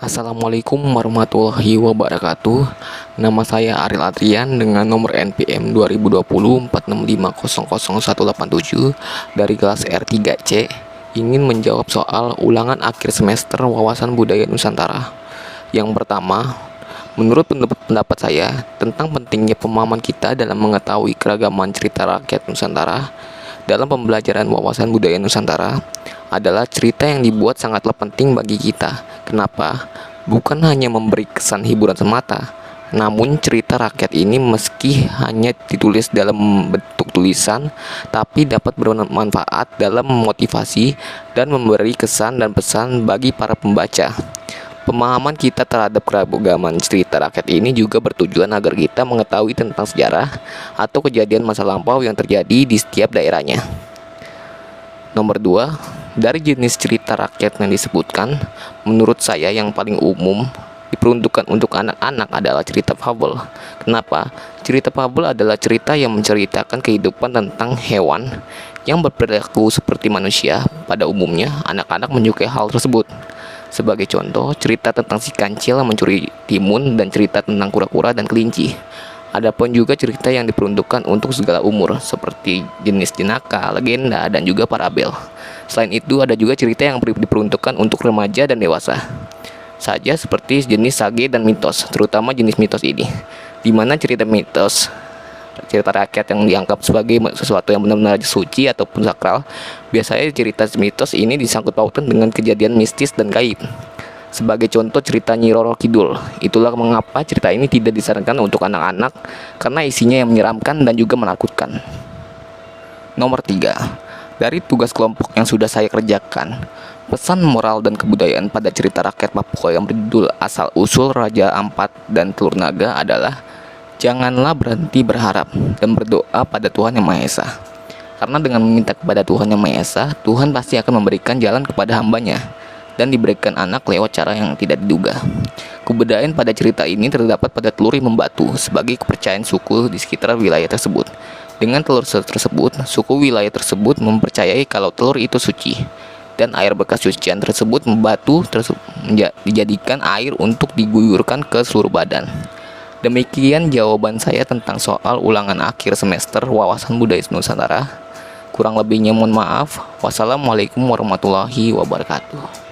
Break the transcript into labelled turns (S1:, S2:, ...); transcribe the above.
S1: Assalamualaikum warahmatullahi wabarakatuh. Nama saya Ariel Adrian dengan nomor NPM 2020 dari kelas R3C. Ingin menjawab soal ulangan akhir semester wawasan budaya Nusantara. Yang pertama, menurut pendapat saya tentang pentingnya pemahaman kita dalam mengetahui keragaman cerita rakyat Nusantara. Dalam pembelajaran wawasan budaya Nusantara adalah cerita yang dibuat sangatlah penting bagi kita. Kenapa? Bukan hanya memberi kesan hiburan semata, namun cerita rakyat ini meski hanya ditulis dalam bentuk tulisan, tapi dapat bermanfaat dalam memotivasi dan memberi kesan dan pesan bagi para pembaca. Pemahaman kita terhadap keragaman cerita rakyat ini juga bertujuan agar kita mengetahui tentang sejarah atau kejadian masa lampau yang terjadi di setiap daerahnya. Nomor 2, dari jenis cerita rakyat yang disebutkan, menurut saya yang paling umum diperuntukkan untuk anak-anak adalah cerita fabel. Kenapa? Cerita fabel adalah cerita yang menceritakan kehidupan tentang hewan yang berperilaku seperti manusia. Pada umumnya, anak-anak menyukai hal tersebut. Sebagai contoh, cerita tentang si kancil yang mencuri timun dan cerita tentang kura-kura dan kelinci. Adapun juga cerita yang diperuntukkan untuk segala umur, seperti jenis jenaka, legenda, dan juga parabel. Selain itu, ada juga cerita yang diperuntukkan untuk remaja dan dewasa, saja seperti jenis sage dan mitos, terutama jenis mitos ini, di mana cerita mitos, cerita rakyat yang dianggap sebagai sesuatu yang benar-benar suci ataupun sakral. Biasanya cerita mitos ini disangkut pautkan dengan kejadian mistis dan gaib. Sebagai contoh cerita Nyi Roro Kidul. Itulah mengapa cerita ini tidak disarankan untuk anak-anak, karena isinya yang menyeramkan dan juga menakutkan. Nomor 3, dari tugas kelompok yang sudah saya kerjakan, pesan moral dan kebudayaan pada cerita rakyat Papua yang berjudul Asal Usul Raja Ampat dan Telur Naga adalah: janganlah berhenti berharap dan berdoa pada Tuhan Yang Maha Esa. Karena dengan meminta kepada Tuhan Yang Maha Esa, Tuhan pasti akan memberikan jalan kepada hambanya dan diberikan anak lewat cara yang tidak diduga. Kebudayaan pada cerita ini terdapat pada telur yang membatu sebagai kepercayaan suku di sekitar wilayah tersebut. Dengan telur tersebut, suku wilayah tersebut mempercayai kalau telur itu suci, dan air bekas cucian tersebut membatu dijadikan air untuk diguyurkan ke seluruh badan. Demikian jawaban saya tentang soal ulangan akhir semester wawasan budaya Nusantara. Kurang lebihnya mohon maaf. Wassalamualaikum warahmatullahi wabarakatuh.